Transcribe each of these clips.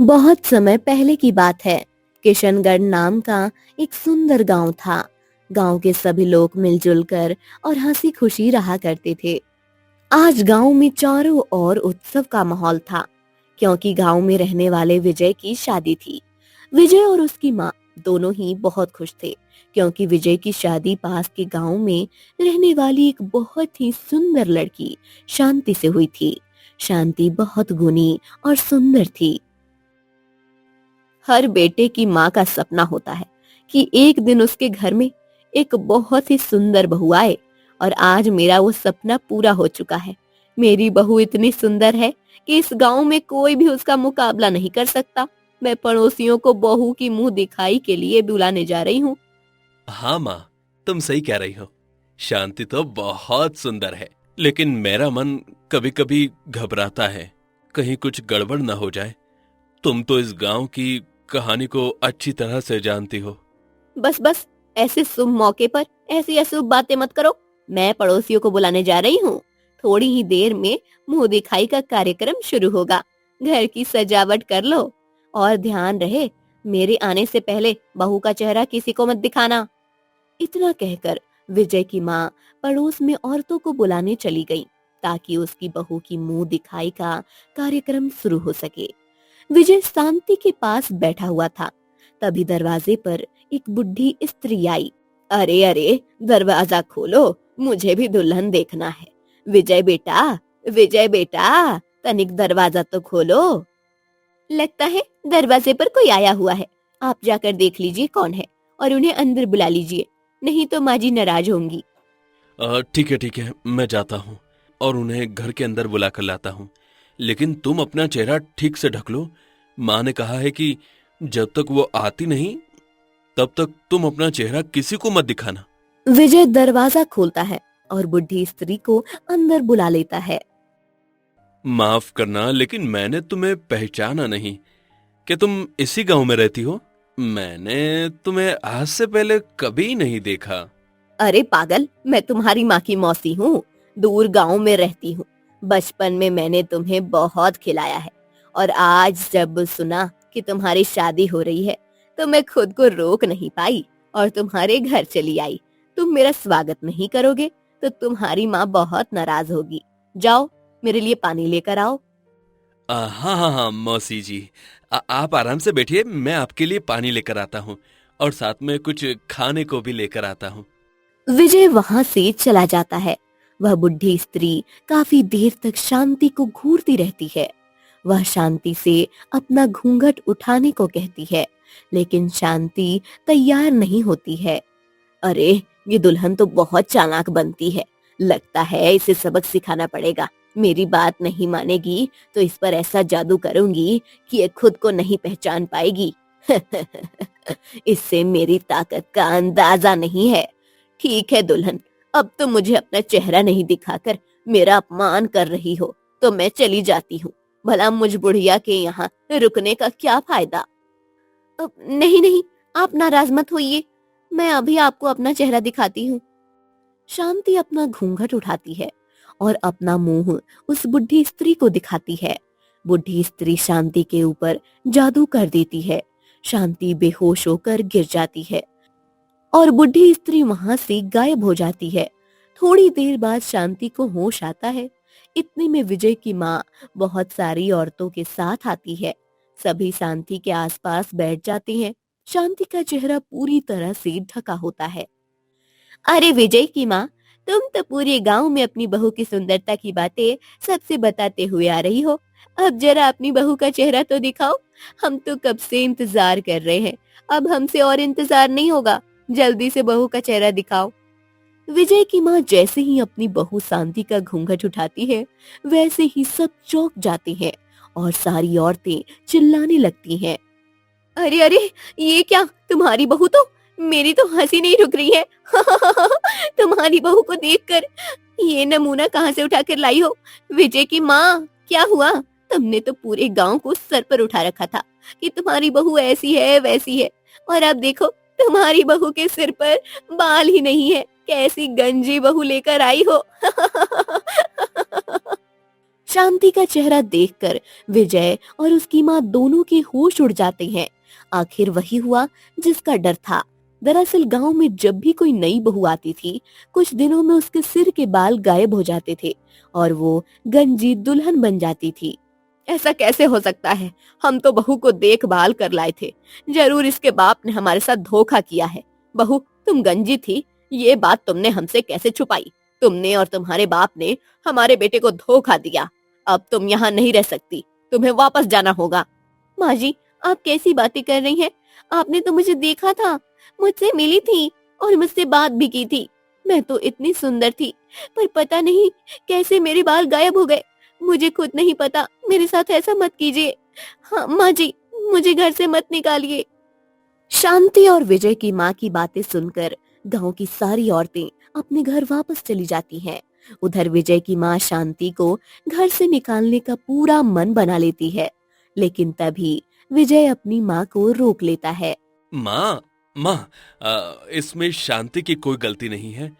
बहुत समय पहले की बात है। किशनगढ़ नाम का एक सुंदर गांव था। गांव के सभी लोग मिलजुल कर और हंसी खुशी रहा करते थे। आज गांव में चारों ओर उत्सव का माहौल था, क्योंकि गांव में रहने वाले विजय की शादी थी। विजय और उसकी माँ दोनों ही बहुत खुश थे, क्योंकि विजय की शादी पास के गांव में रहने वाली एक बहुत ही सुंदर लड़की शांति से हुई थी। शांति बहुत गुणी और सुंदर थी। हर बेटे की माँ का सपना होता है कि एक दिन उसके घर में एक बहुत ही सुंदर बहू आए, और आज मेरा वो सपना पूरा हो चुका है। मेरी बहू इतनी सुंदर है कि इस गांव में कोई भी उसका मुकाबला नहीं कर सकता। मैं पड़ोसियों को बहू की मुंह दिखाई के लिए बुलाने जा रही हूँ। हाँ माँ, तुम सही कह रही हो। शांति तो बहुत सुंदर है, लेकिन मेरा मन कभी कभी घबराता है, कहीं कुछ गड़बड़ ना हो जाए। तुम तो इस गांव की कहानी को अच्छी तरह से जानती हो। बस बस, ऐसे शुभ मौके पर ऐसी अशुभ बातें मत करो। मैं पड़ोसियों को बुलाने जा रही हूँ। थोड़ी ही देर में मुंह दिखाई का कार्यक्रम शुरू होगा। घर की सजावट कर लो, और ध्यान रहे, मेरे आने से पहले बहू का चेहरा किसी को मत दिखाना। इतना कहकर विजय की माँ पड़ोस में औरतों को बुलाने चली गई, ताकि उसकी बहू की मुंह दिखाई का कार्यक्रम शुरू हो सके। विजय शांति के पास बैठा हुआ था। तभी दरवाजे पर एक बुढ़ी स्त्री आई। अरे अरे, दरवाजा खोलो, मुझे भी दुल्हन देखना है। विजय बेटा, विजय बेटा, तनिक दरवाजा तो खोलो। लगता है दरवाजे पर कोई आया हुआ है। आप जाकर देख लीजिए कौन है, और उन्हें अंदर बुला लीजिए, नहीं तो माँ जी नाराज होंगी। ठीक है, मैं जाता हूँ और उन्हें घर के अंदर बुला कर लाता हूँ। लेकिन तुम अपना चेहरा ठीक से ढक लो। माँ ने कहा है कि जब तक वो आती नहीं, तब तक तुम अपना चेहरा किसी को मत दिखाना। विजय दरवाजा खोलता है और बुढ़ी स्त्री को अंदर बुला लेता है। माफ करना, लेकिन मैंने तुम्हें पहचाना नहीं। क्या तुम इसी गांव में रहती हो? मैंने तुम्हें आज से पहले कभी नहीं देखा। अरे पागल, मैं तुम्हारी माँ की मौसी हूँ। दूर गांव में रहती हूँ। बचपन में मैंने तुम्हें बहुत खिलाया है, और आज जब सुना कि तुम्हारी शादी हो रही है, तो मैं खुद को रोक नहीं पाई और तुम्हारे घर चली आई। तुम मेरा स्वागत नहीं करोगे तो तुम्हारी माँ बहुत नाराज होगी। जाओ, मेरे लिए पानी लेकर आओ। हाँ हाँ हाँ मौसी जी, आप आराम से बैठिए, मैं आपके लिए पानी लेकर आता हूँ और साथ में कुछ खाने को भी लेकर आता हूँ। विजय वहां से चला जाता है। वह बुढ़ी स्त्री काफी देर तक शांति को घूरती रहती है। वह शांति से अपना घूंघट उठाने को कहती है, लेकिन शांति तैयार नहीं होती है। अरे, ये दुल्हन तो बहुत चालाक बनती है। लगता है इसे सबक सिखाना पड़ेगा। मेरी बात नहीं मानेगी तो इस पर ऐसा जादू करूंगी कि ये खुद को नहीं पहचान पाएगी। इससे मेरी ताकत का अंदाजा नहीं है। ठीक है दुल्हन, अब तो मुझे अपना चेहरा नहीं दिखाकर मेरा अपमान कर रही हो, तो मैं चली जाती हूँ। भला मुझ बुढ़िया के यहाँ रुकने का क्या फायदा। नहीं नहीं, आप नाराज मत होइए। मैं अभी आपको अपना चेहरा दिखाती हूँ। शांति अपना घूंघट उठाती है और अपना मुंह उस बुढ़ी स्त्री को दिखाती है। बुढ़ी स्त्री शांति के ऊपर जादू कर देती है। शांति बेहोश होकर गिर जाती है और बुढ़ी स्त्री वहां से गायब हो जाती है। थोड़ी देर बाद शांति को होश आता है। इतने में विजय की माँ बहुत सारी औरतों के साथ आती है। सभी शांति के आसपास बैठ जाते हैं। शांति का चेहरा पूरी तरह से ढका होता है। अरे विजय की माँ, तुम तो पूरे गांव में अपनी बहू की सुंदरता की बातें सबसे बताते हुए आ रही हो। अब जरा अपनी बहू का चेहरा तो दिखाओ। हम तो कब से इंतजार कर रहे हैं। अब हमसे और इंतजार नहीं होगा। जल्दी से बहू का चेहरा दिखाओ। विजय की माँ जैसे ही अपनी बहू शांति का घूंघट उठाती है, वैसे ही सब चौंक जाते हैं और सारी औरतें चिल्लाने लगती हैं। अरे अरे, ये क्या, तुम्हारी बहू तो, मेरी तो हंसी नहीं रुक रही है। तुम्हारी बहू को देखकर ये नमूना कहाँ से उठाकर लाई हो? विजय की माँ, क्या हुआ? तुमने तो पूरे गांव को सर पर उठा रखा था कि तुम्हारी बहू ऐसी है वैसी है, और अब देखो तुम्हारी बहू के सिर पर बाल ही नहीं है। कैसी गंजी बहू लेकर आई हो। शांति का चेहरा देखकर विजय और उसकी माँ दोनों के होश उड़ जाते हैं। आखिर वही हुआ जिसका डर था। दरअसल गांव में जब भी कोई नई बहू आती थी, कुछ दिनों में उसके सिर के बाल गायब हो जाते थे और वो गंजी दुल्हन बन जाती थी। ऐसा कैसे हो सकता है? हम तो बहू को देखभाल कर लाए थे। जरूर इसके बाप ने हमारे साथ धोखा किया है। बहू, तुम गंजी थी, ये बात तुमने हमसे कैसे छुपाई? तुमने और तुम्हारे बाप ने हमारे बेटे को धोखा दिया। अब तुम यहाँ नहीं रह सकती, तुम्हें वापस जाना होगा। माँ जी, आप कैसी बातें कर रही हैं? आपने तो मुझे देखा था, मुझसे मिली थी और मुझसे बात भी की थी। मैं तो इतनी सुंदर थी, पर पता नहीं कैसे मेरे बाल गायब हो गए। मुझे खुद नहीं पता, मेरे साथ ऐसा मत कीजिए। हाँ माँ जी, मुझे घर से मत निकालिए। शांति और विजय की माँ की बातें सुनकर गांव की सारी औरतें अपने घर वापस चली जाती हैं। उधर विजय की माँ शांति को घर से निकालने का पूरा मन बना लेती है, लेकिन तभी विजय अपनी माँ को रोक लेता है। माँ, माँ, इसमें शांति की कोई गलती नहीं है।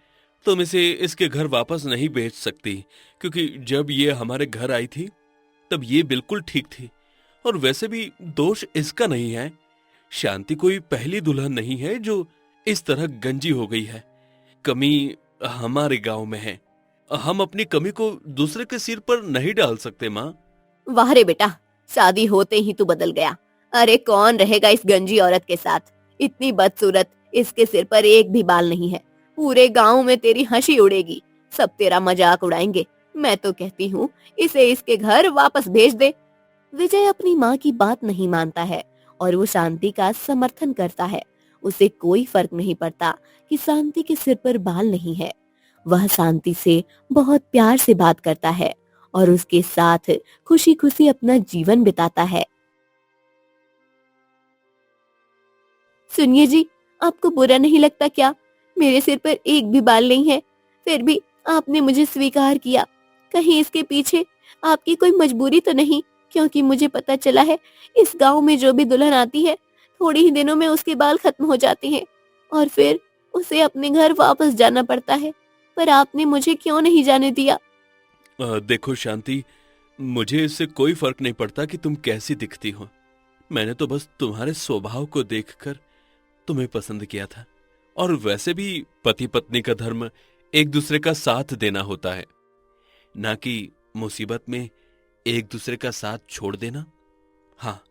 तुम इसे इसके घर वापस नहीं भेज सकती, क्योंकि जब ये हमारे घर आई थी तब ये बिल्कुल ठीक थी। और वैसे भी दोष इसका नहीं है। शांति कोई पहली दुल्हन नहीं है जो इस तरह गंजी हो गई है। कमी हमारे गांव में है। हम अपनी कमी को दूसरे के सिर पर नहीं डाल सकते माँ। वाह रे बेटा, शादी होते ही तू बदल गया। अरे कौन रहेगा इस गंजी औरत के साथ? इतनी बदसूरत, इसके सिर पर एक भी बाल नहीं है। पूरे गांव में तेरी हंसी उड़ेगी, सब तेरा मजाक उड़ाएंगे। मैं तो कहती हूँ इसे इसके घर वापस भेज दे। विजय अपनी माँ की बात नहीं मानता है और वो शांति का समर्थन करता है। उसे कोई फर्क नहीं पड़ता कि शांति के सिर पर बाल नहीं है। वह शांति से बहुत प्यार से बात करता है और उसके साथ खुशी खुशी अपना जीवन बिताता है। सुनिए जी, आपको बुरा नहीं लगता क्या? मेरे सिर पर एक भी बाल नहीं है, फिर भी आपने मुझे स्वीकार किया। कहीं इसके पीछे आपकी कोई मजबूरी तो नहीं? क्योंकि मुझे पता चला है इस गांव में जो भी दुल्हन आती है, थोड़ी ही दिनों में उसके बाल खत्म हो जाते हैं और फिर उसे अपने घर वापस जाना पड़ता है। पर आपने मुझे क्यों नहीं जाने दिया? देखो शांति, मुझे इससे कोई फर्क नहीं पड़ता कि तुम कैसी दिखती हो। मैंने तो बस तुम्हारे स्वभाव को देखकर तुम्हें पसंद किया था। और वैसे भी पति पत्नी का धर्म एक दूसरे का साथ देना होता है, ना कि मुसीबत में एक दूसरे का साथ छोड़ देना। हाँ,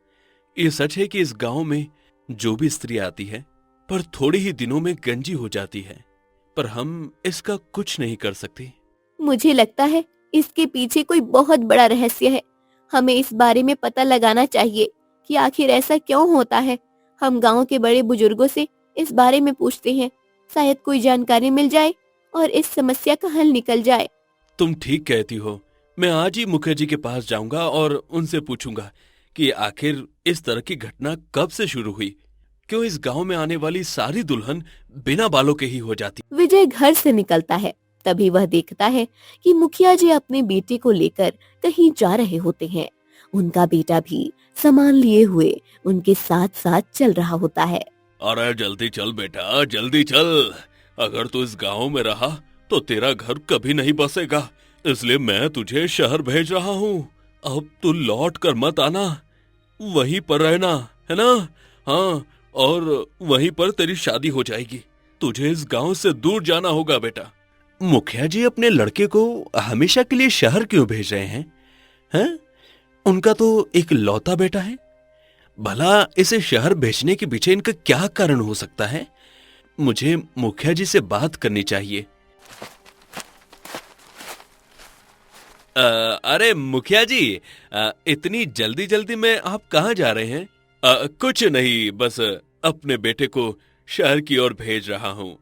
ये सच है कि इस गांव में जो भी स्त्री आती है पर थोड़े ही दिनों में गंजी हो जाती है, पर हम इसका कुछ नहीं कर सकते। मुझे लगता है इसके पीछे कोई बहुत बड़ा रहस्य है। हमें इस बारे में पता लगाना चाहिए कि आखिर ऐसा क्यों होता है। हम गांव के बड़े बुजुर्गों से इस बारे में पूछते हैं, शायद कोई जानकारी मिल जाए और इस समस्या का हल निकल जाए। तुम ठीक कहती हो। मैं आज ही मुखिया जी के पास जाऊंगा और उनसे पूछूंगा कि आखिर इस तरह की घटना कब से शुरू हुई। क्यों इस गांव में आने वाली सारी दुल्हन बिना बालों के ही हो जाती। विजय घर से निकलता है, तभी वह देखता है कि मुखिया जी अपने बेटे को लेकर कहीं जा रहे होते हैं। उनका बेटा भी सामान लिए हुए उनके साथ साथ चल रहा होता है। अरे जल्दी चल बेटा, जल्दी चल। अगर तू इस गांव में रहा तो तेरा घर कभी नहीं बसेगा, इसलिए मैं तुझे शहर भेज रहा हूँ। अब तू लौट कर मत आना, वहीं पर रहना, है ना? हाँ, और वहीं पर तेरी शादी हो जाएगी। तुझे इस गांव से दूर जाना होगा बेटा। मुखिया जी अपने लड़के को हमेशा के लिए शहर क्यों भेज रहे हैं? हैं? उनका तो एक लौता बेटा है। भला इसे शहर भेजने के पीछे इनका क्या कारण हो सकता है? मुझे मुखिया जी से बात करनी चाहिए। अरे मुखिया जी, इतनी जल्दी जल्दी में आप कहाँ जा रहे हैं? कुछ नहीं, बस अपने बेटे को शहर की ओर भेज रहा हूँ।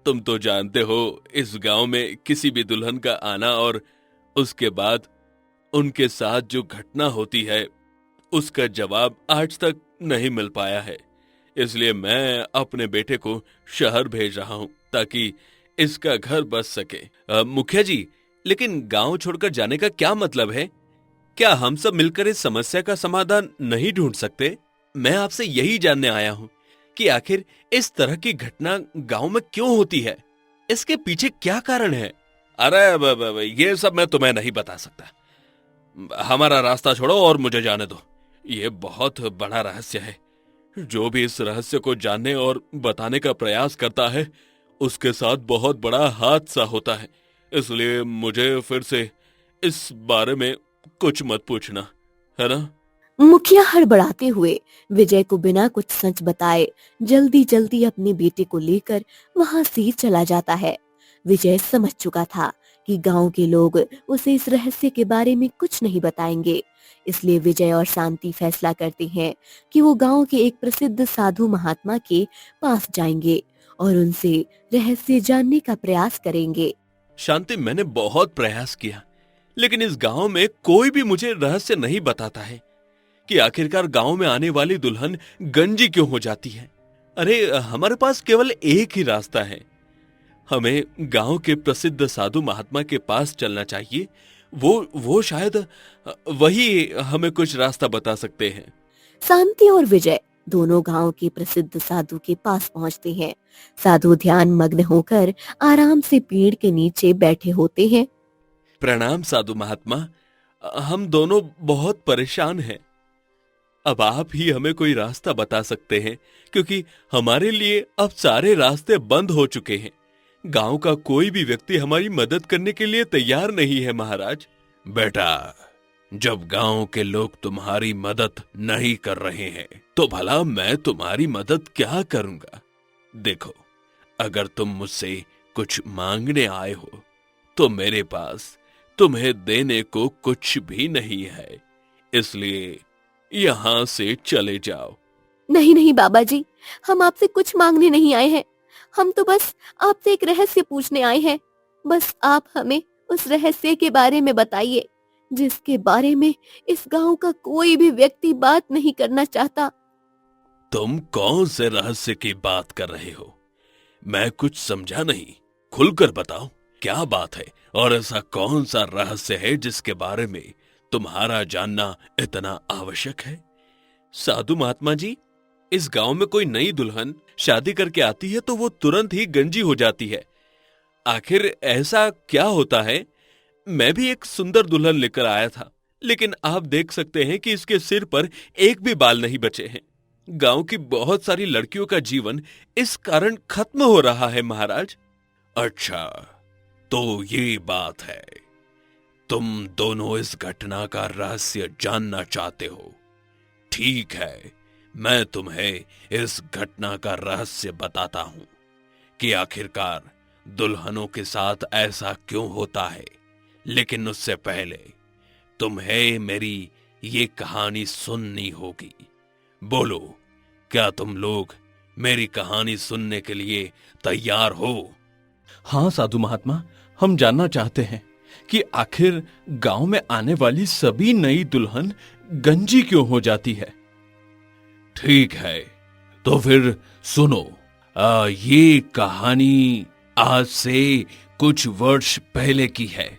तुम तो जानते हो इस गांव में किसी भी दुल्हन का आना और उसके बाद उनके साथ जो घटना होती है उसका जवाब आज तक नहीं मिल पाया है। इसलिए मैं अपने बेटे को शहर भेज रहा हूं ताकि इसका घर बस सके। मुखिया जी, लेकिन गांव छोड़कर जाने का क्या मतलब है? क्या हम सब मिलकर इस समस्या का समाधान नहीं ढूंढ सकते? मैं आपसे यही जानने आया हूं कि आखिर इस तरह की घटना गांव में क्यों होती है, इसके पीछे क्या कारण है? अरे ये सब मैं तुम्हें नहीं बता सकता। हमारा रास्ता छोड़ो और मुझे जाने दो। ये बहुत बड़ा रहस्य है। जो भी इस रहस्य को जानने और बताने का प्रयास करता है उसके साथ बहुत बड़ा हादसा होता है। इसलिए मुझे फिर से इस बारे में कुछ मत पूछना, है ना? मुखिया हड़बड़ाते हुए विजय को बिना कुछ सच बताए जल्दी जल्दी अपने बेटे को लेकर वहां से चला जाता है। विजय समझ चुका था कि गांव के लोग उसे इस रहस्य के बारे में कुछ नहीं बताएंगे। इसलिए विजय और शांति फैसला करते हैं कि वो गांव के एक प्रसिद्ध साधु महात्मा के पास जाएंगे और उनसे रहस्य जानने का प्रयास करेंगे। शांति, मैंने बहुत प्रयास किया लेकिन इस गांव में कोई भी मुझे रहस्य नहीं बताता है कि आखिरकार गांव में आने वाली दुल्हन गंजी क्यों हो जाती है। अरे हमारे पास केवल एक ही रास्ता है। हमें गांव के प्रसिद्ध साधु महात्मा के पास चलना चाहिए। वो शायद वही हमें कुछ रास्ता बता सकते हैं। शांति और विजय दोनों गांव के प्रसिद्ध साधु के पास पहुंचते हैं। साधु ध्यान मग्न होकर आराम से पेड़ के नीचे बैठे होते हैं। प्रणाम साधु महात्मा, हम दोनों बहुत परेशान हैं। अब आप ही हमें कोई रास्ता बता सकते हैं क्योंकि हमारे लिए अब सारे रास्ते बंद हो चुके हैं। गांव का कोई भी व्यक्ति हमारी मदद करने के लिए तैयार नहीं है महाराज। बेटा, जब गांव के लोग तुम्हारी मदद नहीं कर रहे हैं तो भला मैं तुम्हारी मदद क्या करूंगा? देखो, अगर तुम मुझसे कुछ मांगने आए हो तो मेरे पास तुम्हें देने को कुछ भी नहीं है, इसलिए यहां से चले जाओ। नहीं नहीं बाबा जी, हम आपसे कुछ मांगने नहीं आए हैं। हम तो बस आपसे एक रहस्य पूछने आए हैं। बस आप हमें उस रहस्य के बारे में बताइए जिसके बारे में इस गांव का कोई भी व्यक्ति बात नहीं करना चाहता। तुम कौन से रहस्य की बात कर रहे हो? मैं कुछ समझा नहीं। खुलकर बताओ क्या बात है और ऐसा कौन सा रहस्य है जिसके बारे में तुम्हारा जानना इतना आवश्यक है? साधु महात्मा जी, इस गांव में कोई नई दुल्हन शादी करके आती है तो वो तुरंत ही गंजी हो जाती है। आखिर ऐसा क्या होता है? मैं भी एक सुंदर दुल्हन लेकर आया था लेकिन आप देख सकते हैं कि इसके सिर पर एक भी बाल नहीं बचे हैं। गांव की बहुत सारी लड़कियों का जीवन इस कारण खत्म हो रहा है महाराज। अच्छा, तो ये बात है। तुम दोनों इस घटना का रहस्य जानना चाहते हो। ठीक है, मैं तुम्हें इस घटना का रहस्य बताता हूं कि आखिरकार दुल्हनों के साथ ऐसा क्यों होता है। लेकिन उससे पहले तुम्हें मेरी ये कहानी सुननी होगी। बोलो, क्या तुम लोग मेरी कहानी सुनने के लिए तैयार हो? हाँ साधु महात्मा, हम जानना चाहते हैं कि आखिर गांव में आने वाली सभी नई दुल्हन गंजी क्यों हो जाती है। ठीक है, तो फिर सुनो। ये कहानी आज से कुछ वर्ष पहले की है।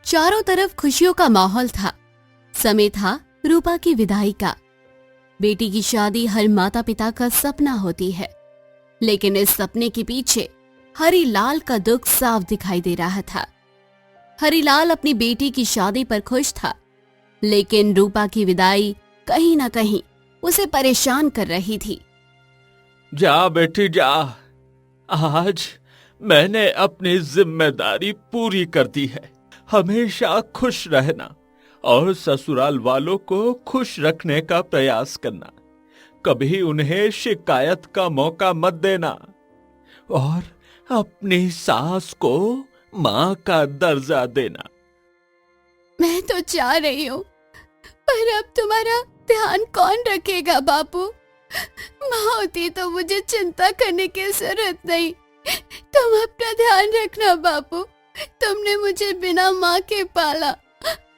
चारों तरफ खुशियों का माहौल था। समय था रूपा की विदाई का। बेटी की शादी हर माता पिता का सपना होती है, लेकिन इस सपने के पीछे हरिलाल का दुख साफ दिखाई दे रहा था। हरिलाल अपनी बेटी की शादी पर खुश था, लेकिन रूपा की विदाई कहीं ना कहीं उसे परेशान कर रही थी। जा बेटी जा, आज मैंने अपनी जिम्मेदारी पूरी कर दी है। हमेशा खुश रहना और ससुराल वालों को खुश रखने का प्रयास करना। कभी उन्हें शिकायत का मौका मत देना और अपनी सास को माँ का दर्जा देना। मैं तो चाह रही हूँ, पर अब तुम्हारा ध्यान कौन रखेगा बापू? माँ होती तो मुझे चिंता करने की जरूरत नहीं। तुम अपना ध्यान रखना बापू। तुमने मुझे बिना माँ के पाला,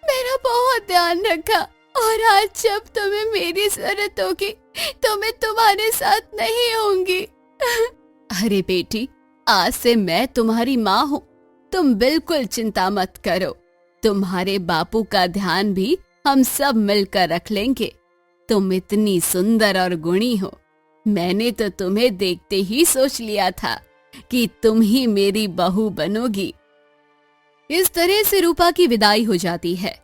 मेरा बहुत ध्यान रखा, और आज जब तुम्हें मेरी जरूरत होगी तो मैं तुम्हारे साथ नहीं होंगी। अरे बेटी, आज से मैं तुम्हारी माँ हूँ। तुम बिल्कुल चिंता मत करो। तुम्हारे बापू का ध्यान भी हम सब मिलकर रख लेंगे। तुम इतनी सुंदर और गुणी हो, मैंने तो तुम्हें देखते ही सोच लिया था कि तुम ही मेरी बहू बनोगी। इस तरह से रूपा की विदाई हो जाती है।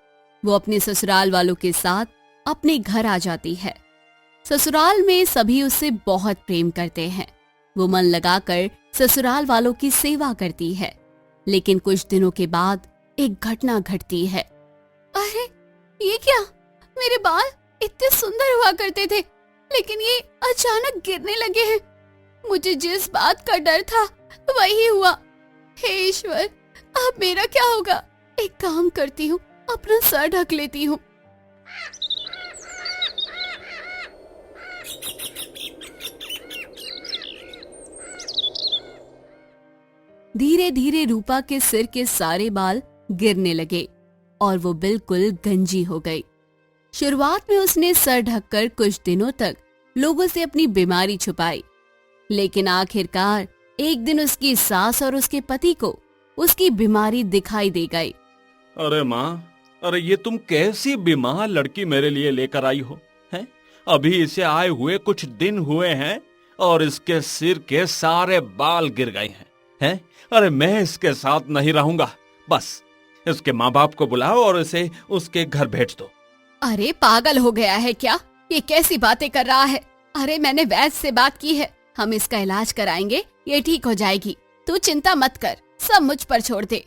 वो अपने ससुराल वालों के साथ अपने घर आ जाती है। ससुराल में सभी उससे बहुत प्रेम करते हैं। वो मन लगाकर ससुराल वालों की सेवा करती है। लेकिन कुछ दिनों के बाद एक घटना घटती है। अरे ये क्या, मेरे बाल इतने सुंदर हुआ करते थे लेकिन ये अचानक गिरने लगे हैं। मुझे जिस बात का डर था वही हुआ। हे ईश्वर, अब मेरा क्या होगा? एक काम करती हूँ, अपना सर ढक लेती हूँ। धीरे धीरे रूपा के सिर के सारे बाल गिरने लगे और वो बिल्कुल गंजी हो गई। शुरुआत में उसने सर ढककर कुछ दिनों तक लोगों से अपनी बीमारी छुपाई, लेकिन आखिरकार एक दिन उसकी सास और उसके पति को उसकी बीमारी दिखाई दे गई। अरे माँ, अरे ये तुम कैसी बीमार लड़की मेरे लिए लेकर आई हो? हैं? अभी इसे आए हुए कुछ दिन हुए हैं और इसके सिर के सारे बाल गिर गए हैं। हैं? अरे मैं इसके साथ नहीं रहूंगा। बस इसके माँ बाप को बुलाओ और इसे उसके घर भेज दो। अरे पागल हो गया है क्या? ये कैसी बातें कर रहा है? अरे मैंने वैद्य से बात की है, हम इसका इलाज कराएंगे, ये ठीक हो जाएगी। तू चिंता मत कर, सब मुझ पर छोड़ दे।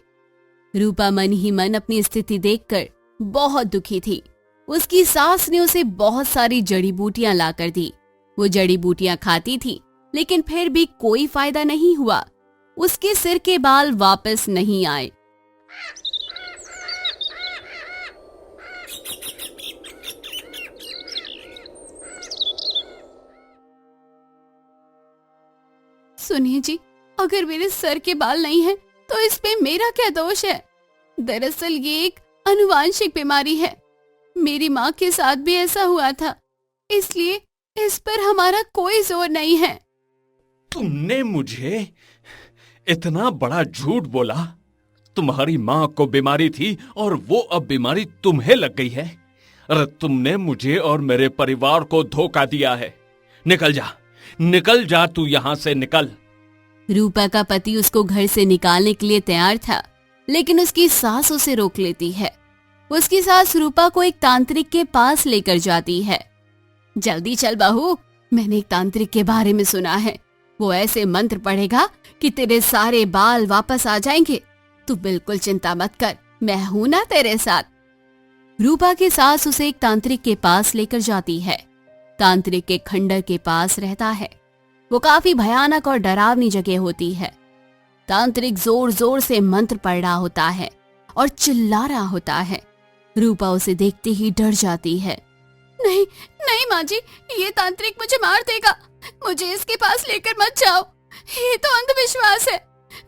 रूपा मन ही मन अपनी स्थिति देखकर बहुत दुखी थी। उसकी सास ने उसे बहुत सारी जड़ी बूटियां लाकर दी। वो जड़ी बूटियां खाती थी लेकिन फिर भी कोई फायदा नहीं हुआ। उसके सिर के बाल वापस नहीं आए। सुनिए जी, अगर मेरे सर के बाल नहीं हैं, तो इस पे मेरा क्या दोष है? दरअसल ये एक आनुवांशिक बीमारी है। मेरी माँ के साथ भी ऐसा हुआ था, इसलिए इस पर हमारा कोई जोर नहीं है। तुमने मुझे इतना बड़ा झूठ बोला? तुम्हारी माँ को बीमारी थी और वो अब बीमारी तुम्हें लग गई है। अरे तुमने मुझे और मेरे परिवार को धोखा दिया है। निकल जा, निकल जा, तू यहाँ से निकल। रूपा का पति उसको घर से निकालने के लिए तैयार था, लेकिन उसकी सास उसे रोक लेती है। उसकी सास रूपा को एक तांत्रिक के पास लेकर जाती है। जल्दी चल बहू, मैंने एक तांत्रिक के बारे में सुना है। वो ऐसे मंत्र पढ़ेगा कि तेरे सारे बाल वापस आ जाएंगे। तू बिल्कुल चिंता मत कर, मैं हूं ना तेरे साथ। रूपा की सास उसे एक तांत्रिक के पास लेकर जाती है। तांत्रिक के खंडर के पास रहता है। वो काफी भयानक और डरावनी जगह होती है। तांत्रिक जोर जोर से मंत्र पढ़ रहा होता है और चिल्ला रहा होता है। रूपा उसे देखते ही डर जाती है। नहीं नहीं माँ जी, ये तांत्रिक मुझे मार देगा। मुझे इसके पास लेकर मत जाओ, ये तो अंधविश्वास है।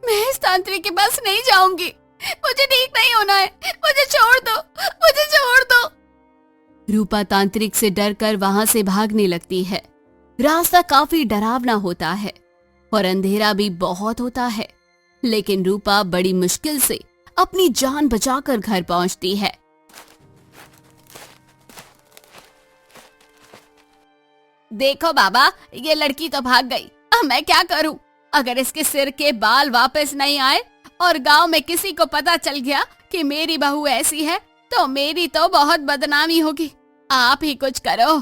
मैं इस तांत्रिक के पास नहीं जाऊंगी। मुझे ठीक नहीं होना है, मुझे छोड़ दो, मुझे छोड़ दो। रूपा तांत्रिक से डरकर वहां से भागने लगती है। रास्ता काफी डरावना होता है और अंधेरा भी बहुत होता है, लेकिन रूपा बड़ी मुश्किल से अपनी जान बचाकर घर पहुंचती है। देखो बाबा, ये लड़की तो भाग गई। अब मैं क्या करूं? अगर इसके सिर के बाल वापस नहीं आए और गांव में किसी को पता चल गया कि मेरी बहू ऐसी है, तो मेरी तो बहुत बदनामी होगी। आप ही कुछ करो।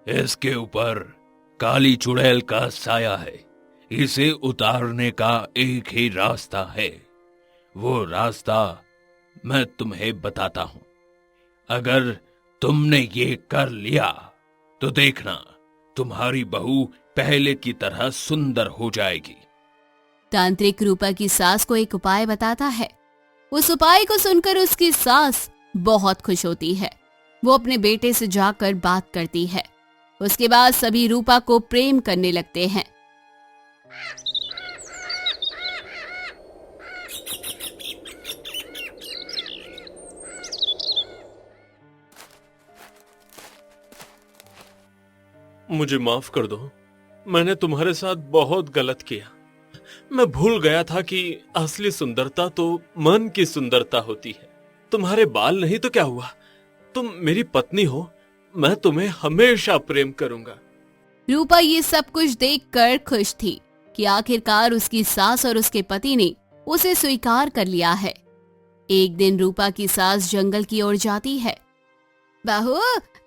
इसके ऊपर काली चुड़ैल का साया है। इसे उतारने का एक ही रास्ता है। वो रास्ता मैं तुम्हें बताता हूं। अगर तुमने ये कर लिया तो देखना, तुम्हारी बहू पहले की तरह सुंदर हो जाएगी। तांत्रिक रूपा की सास को एक उपाय बताता है। उस उपाय को सुनकर उसकी सास बहुत खुश होती है। वो अपने बेटे से जाकर बात करती है। उसके बाद सभी रूपा को प्रेम करने लगते हैं। मुझे माफ कर दो, मैंने तुम्हारे साथ बहुत गलत किया। मैं भूल गया था कि असली सुंदरता तो मन की सुंदरता होती है। तुम्हारे बाल नहीं तो क्या हुआ, तुम मेरी पत्नी हो। मैं तुम्हें हमेशा प्रेम करूंगा। रूपा ये सब कुछ देखकर खुश थी कि आखिरकार उसकी सास और उसके पति ने उसे स्वीकार कर लिया है। एक दिन रूपा की सास जंगल की ओर जाती है। बहू,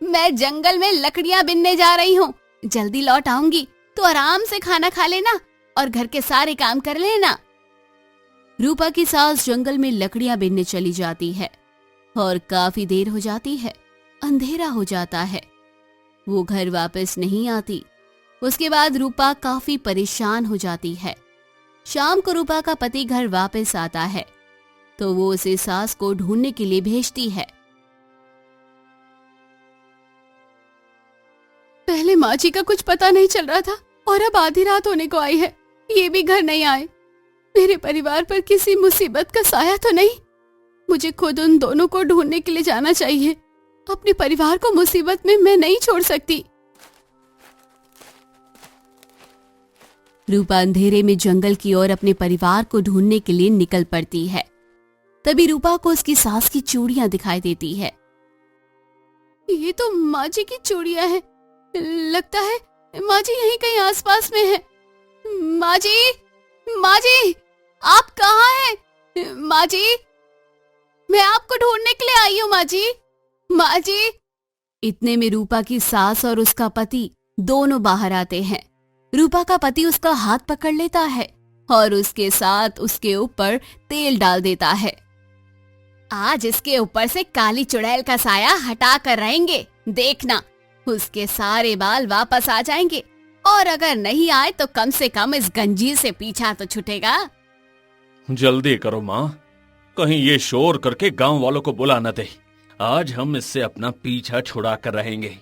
मैं जंगल में लकड़ियां बिनने जा रही हूँ, जल्दी लौट आऊंगी तो आराम से खाना खा लेना और घर के सारे काम कर लेना। रूपा की सास जंगल में लकड़ियां बिनने चली जाती है और काफी देर हो जाती है। अंधेरा हो जाता है। वो घर वापस नहीं आती। उसके बाद रूपा काफी परेशान हो जाती है। शाम को रूपा का पति घर वापस आता है तो वो उसे सास को ढूंढने के लिए भेजती है। पहले माँ जी का कुछ पता नहीं चल रहा था और अब आधी रात होने को आई है, ये भी घर नहीं आए। मेरे परिवार पर किसी मुसीबत का साया तो नहीं? मुझे खुद उन दोनों को ढूंढने के लिए जाना चाहिए। अपने परिवार को मुसीबत में मैं नहीं छोड़ सकती। रूपा अंधेरे में जंगल की ओर अपने परिवार को ढूंढने के लिए निकल पड़ती है। तभी रूपा को उसकी सास की चूड़ियां दिखाई देती है। ये तो माँ जी की चूड़ियां हैं। लगता है माँ जी यहीं कहीं आसपास में है। माँ जी, माँ जी, आप कहाँ हैं? माँ जी, मैं आपको ढूंढने के लिए आई हूँ। माँ जी, माँ जी। इतने में रूपा की सास और उसका पति दोनों बाहर आते हैं। रूपा का पति उसका हाथ पकड़ लेता है और उसके साथ उसके ऊपर तेल डाल देता है। आज इसके ऊपर से काली चुड़ैल का साया हटा कर रहेंगे, देखना उसके सारे बाल वापस आ जाएंगे और अगर नहीं आए तो कम से कम इस गंजीर से पीछा तो छूटेगा। जल्दी करो माँ, कहीं ये शोर करके गांव वालों को बुला न दे। आज हम इससे अपना पीछा छुड़ा कर रहेंगे।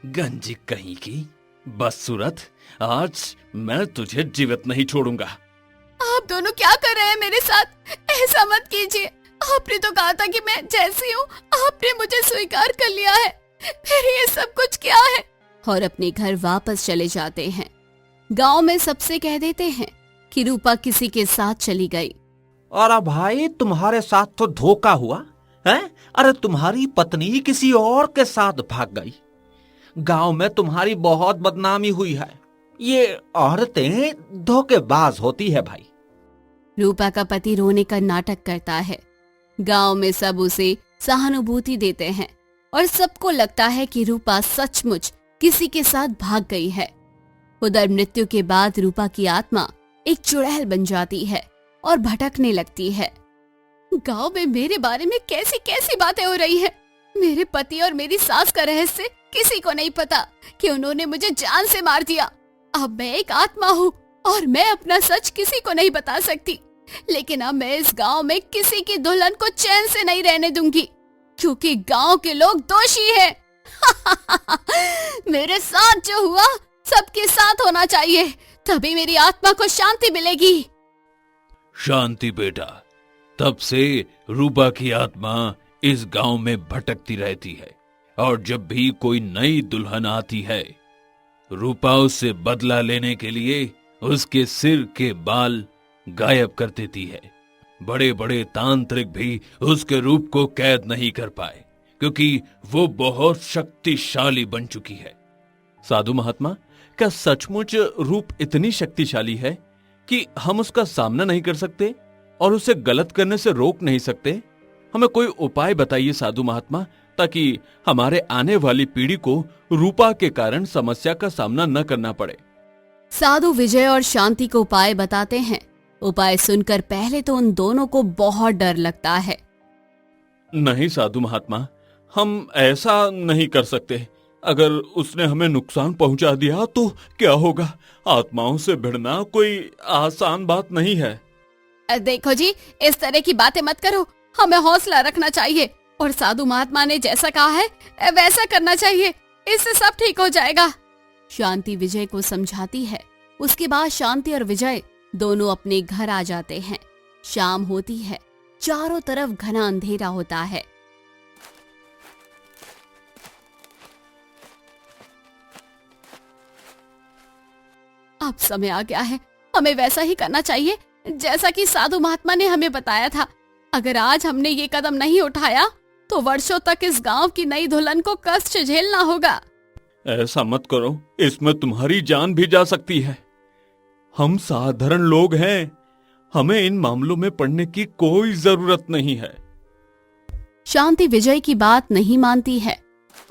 गंजी कहीं की बदसूरत, आज मैं तुझे जीवित नहीं छोड़ूंगा। आप दोनों क्या कर रहे हैं मेरे साथ? ऐसा मत कीजिए। आपने तो कहा था कि मैं जैसी हूँ, आपने मुझे स्वीकार कर लिया है, फिर ये सब कुछ क्या है? और अपने घर वापस चले जाते हैं। गांव में सबसे कह देते हैं कि रूपा किसी के साथ चली गई। अरे भाई, तुम्हारे साथ तो धोखा हुआ है। अरे तुम्हारी पत्नी किसी और के साथ भाग गई। गांव में तुम्हारी बहुत बदनामी हुई है। ये औरतें धोखेबाज होती है भाई। रूपा का पति रोने का नाटक करता है। गांव में सब उसे सहानुभूति देते हैं और सबको लगता है कि रूपा सचमुच किसी के साथ भाग गई है। उधर मृत्यु के बाद रूपा की आत्मा एक चुड़ैल बन जाती है और भटकने लगती है। गांव में मेरे बारे में कैसी कैसी बातें हो रही हैं। मेरे पति और मेरी सास का रहस्य किसी को नहीं पता कि उन्होंने मुझे जान से मार दिया। अब मैं एक आत्मा हूँ और मैं अपना सच किसी को नहीं बता सकती। लेकिन अब मैं इस गांव में किसी की दुल्हन को चैन से नहीं रहने दूंगी, क्योंकि गांव के लोग दोषी हैं। मेरे साथ जो हुआ सबके साथ होना चाहिए, तभी मेरी आत्मा को शांति मिलेगी। शांति बेटा, तब से रूपा की आत्मा इस गांव में भटकती रहती है और जब भी कोई नई दुल्हन आती है, रूपा उससे बदला लेने के लिए उसके सिर के बाल गायब कर देती है। बड़े बड़े तांत्रिक भी उसके रूप को कैद नहीं कर पाए, क्योंकि वो बहुत शक्तिशाली बन चुकी है। साधु महात्मा, क्या सचमुच रूप इतनी शक्तिशाली है कि हम उसका सामना नहीं कर सकते और उसे गलत करने से रोक नहीं सकते? हमें कोई उपाय बताइए साधु महात्मा, ताकि हमारे आने वाली पीढ़ी को रूपा के कारण समस्या का सामना न करना पड़े। साधु विजय और शांति को उपाय बताते हैं। उपाय सुनकर पहले तो उन दोनों को बहुत डर लगता है। नहीं साधु महात्मा, हम ऐसा नहीं कर सकते। अगर उसने हमें नुकसान पहुंचा दिया तो क्या होगा? आत्माओं से भिड़ना कोई आसान बात नहीं है। देखो जी, इस तरह की बातें मत करो। हमें हौसला रखना चाहिए और साधु महात्मा ने जैसा कहा है वैसा करना चाहिए। इससे सब ठीक हो जाएगा। शांति विजय को समझाती है। उसके बाद शांति और विजय दोनों अपने घर आ जाते हैं। शाम होती है, चारों तरफ घना अंधेरा होता है। अब समय आ गया है, हमें वैसा ही करना चाहिए जैसा कि साधु महात्मा ने हमें बताया था। अगर आज हमने ये कदम नहीं उठाया तो वर्षों तक इस गांव की नई दुल्हन को कष्ट झेलना होगा। ऐसा मत करो, इसमें तुम्हारी जान भी जा सकती है। हम साधारण लोग हैं, हमें इन मामलों में पड़ने की कोई जरूरत नहीं है। शांति विजय की बात नहीं मानती है।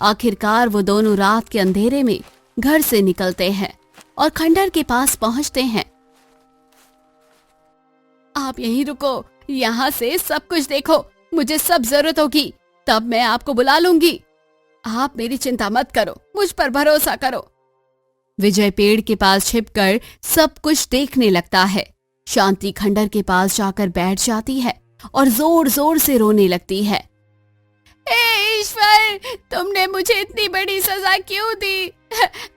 आखिरकार वो दोनों रात के अंधेरे में घर से निकलते हैं और खंडर के पास पहुंचते हैं। आप यहीं रुको, यहाँ से सब कुछ देखो, मुझे सब जरूरत होगी तब मैं आपको बुला लूंगी। आप मेरी चिंता मत करो, मुझ पर भरोसा करो। विजय पेड़ के पास छिपकर सब कुछ देखने लगता है। शांति खंडर के पास जाकर बैठ जाती है और जोर जोर से रोने लगती है। हे ईश्वर, तुमने मुझे इतनी बड़ी सजा क्यों दी?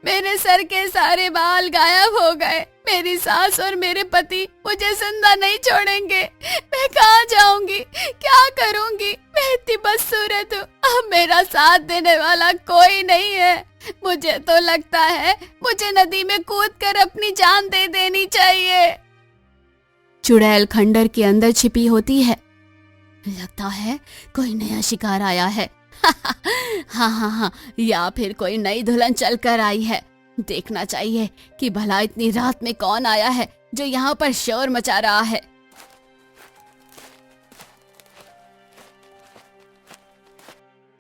मेरे सर के सारे बाल गायब हो गए। मेरी सास और मेरे पति मुझे जिंदा नहीं छोड़ेंगे। मैं कहाँ जाऊंगी, क्या करूंगी? मैं इतनी बदसूरत हूँ, अब मेरा साथ देने वाला कोई नहीं है। मुझे तो लगता है मुझे नदी में कूदकर अपनी जान दे देनी चाहिए। चुड़ैल खंडर के अंदर छिपी होती है। लगता है कोई नया शिकार आया है। हाँ, या फिर कोई नई दुल्हन चल कर आई है। देखना चाहिए कि भला इतनी रात में कौन आया है जो यहाँ पर शोर मचा रहा है।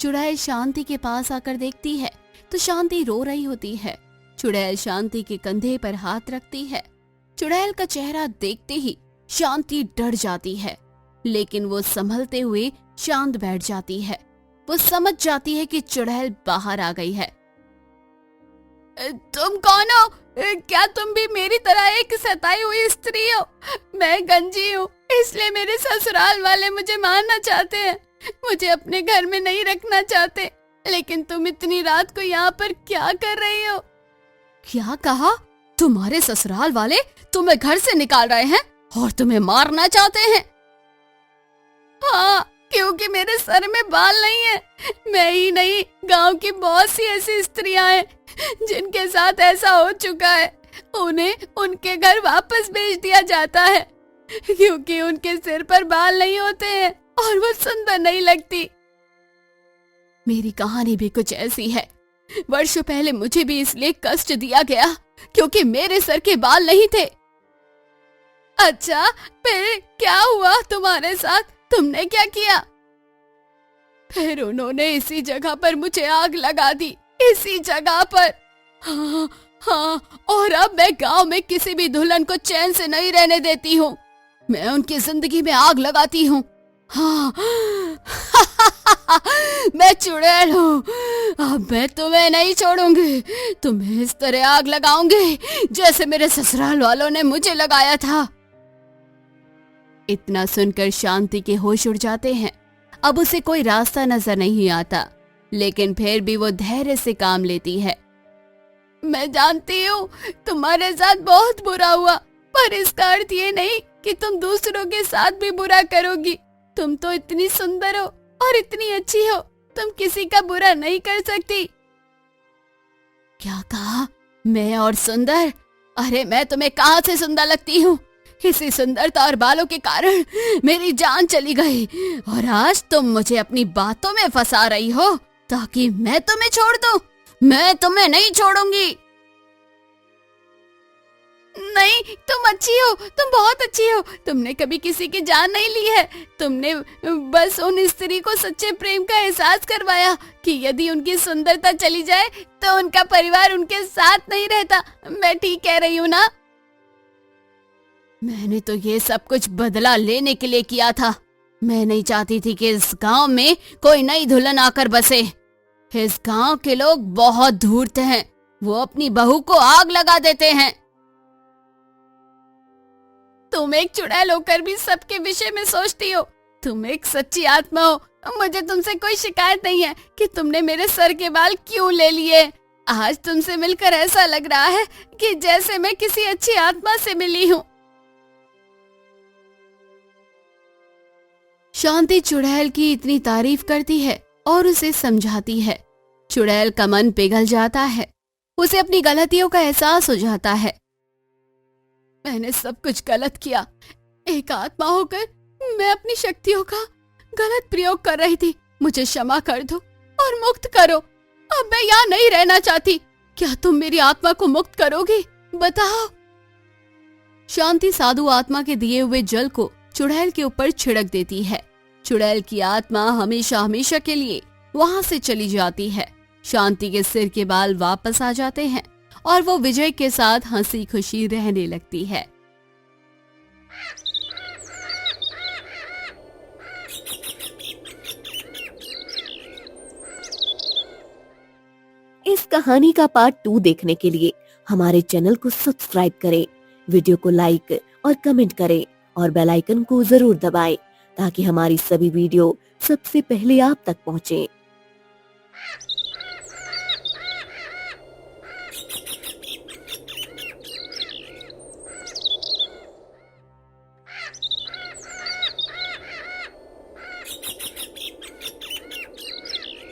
चुड़ैल शांति के पास आकर देखती है तो शांति रो रही होती है। चुड़ैल शांति के कंधे पर हाथ रखती है। चुड़ैल का चेहरा देखते ही शांति डर जाती है, लेकिन वो संभलते हुए शांत बैठ जाती है। वो समझ जाती है कि चुड़ैल बाहर आ गई है। तुम कौन हो? क्या तुम भी मेरी तरह एक सताई हुई स्त्री हो? मैं गंजी हूँ, इसलिए मेरे ससुराल वाले मुझे मारना चाहते हैं, मुझे अपने घर में नहीं रखना चाहते। लेकिन तुम इतनी रात को यहाँ पर क्या कर रही हो? क्या कहा? तुम्हारे ससुराल वाले तुम्हें घर से निकाल रहे हैं और तुम्हें मारना चाहते हैं? हाँ, क्योंकि मेरे सर में बाल नहीं है। मैं ही नहीं, गांव की बहुत सी ऐसी स्त्रियां हैं जिनके साथ ऐसा हो चुका है। उन्हें उनके घर वापस भेज दिया जाता है क्योंकि उनके सिर पर बाल नहीं होते हैं और वो सुंदर नहीं लगती। मेरी कहानी भी कुछ ऐसी है। वर्षों पहले मुझे भी इसलिए कष्ट दिया गया क्योंकि मेरे सर के बाल नहीं थे। अच्छा, फिर क्या हुआ तुम्हारे साथ? तुमने क्या किया? फिर उन्होंने इसी जगह पर मुझे आग लगा दी, इसी जगह पर। हाँ, और अब मैं गांव में किसी भी दुल्हन को चैन से नहीं रहने देती हूँ। मैं उनकी जिंदगी में आग लगाती हूँ। हाँ, मैं चुड़ैल हूँ, अब मैं तुम्हें नहीं छोड़ूंगी। तुम्हें इस तरह आग लगाऊंगी जैसे मेरे ससुराल वालों ने मुझे लगाया था। इतना सुनकर शांति के होश उड़ जाते हैं। अब उसे कोई रास्ता नजर नहीं आता, लेकिन फिर भी वो धैर्य से काम लेती है। मैं जानती हूँ तुम्हारे साथ बहुत बुरा हुआ, पर इसका अर्थ ये नहीं कि तुम दूसरों के साथ भी बुरा करोगी। तुम तो इतनी सुंदर हो और इतनी अच्छी हो, तुम किसी का बुरा नहीं कर सकती। क्या कहा? मैं और सुंदर? अरे मैं तुम्हें कहाँ से सुंदर लगती हूँ? इसी सुंदरता और बालों के कारण मेरी जान चली गई और आज तुम मुझे अपनी बातों में फंसा रही हो ताकि मैं तुम्हें छोड़ दूं। मैं तुम्हें नहीं छोड़ूंगी। नहीं, तुम अच्छी हो, तुम बहुत अच्छी हो। तुमने कभी किसी की जान नहीं ली है। तुमने बस उन स्त्री को सच्चे प्रेम का एहसास करवाया कि यदि उनकी सुंदरता चली जाए तो उनका परिवार उनके साथ नहीं रहता। मैं ठीक कह रही हूँ ना? मैंने तो ये सब कुछ बदला लेने के लिए किया था। मैं नहीं चाहती थी कि इस गांव में कोई नई दुल्हन आकर बसे। इस गांव के लोग बहुत धूर्त हैं, वो अपनी बहू को आग लगा देते हैं। तुम एक चुड़ैल होकर भी सबके विषय में सोचती हो। तुम एक सच्ची आत्मा हो। मुझे तुमसे कोई शिकायत नहीं है कि तुमने मेरे सर के बाल क्यों ले लिए। आज तुमसे मिलकर ऐसा लग रहा है कि जैसे मैं किसी अच्छी आत्मा से मिली हूँ। शांति चुड़ैल की इतनी तारीफ करती है और उसे समझाती है। चुड़ैल का मन पिघल जाता है, उसे अपनी गलतियों का एहसास हो जाता है। मैंने सब कुछ गलत किया। एक आत्मा होकर मैं अपनी शक्तियों का गलत प्रयोग कर रही थी। मुझे क्षमा कर दो और मुक्त करो। अब मैं यहाँ नहीं रहना चाहती। क्या तुम मेरी आत्मा को मुक्त करोगी? बताओ। शांति साधु आत्मा के दिए हुए जल को चुड़ैल के ऊपर छिड़क देती है। चुड़ैल की आत्मा हमेशा हमेशा के लिए वहाँ से चली जाती है। शांति के सिर के बाल वापस आ जाते हैं और वो विजय के साथ हंसी खुशी रहने लगती है। इस कहानी का पार्ट 2 देखने के लिए हमारे चैनल को सब्सक्राइब करें, वीडियो को लाइक और कमेंट करें और बेल आइकन को जरूर दबाएं ताकि हमारी सभी वीडियो सबसे पहले आप तक पहुंचे।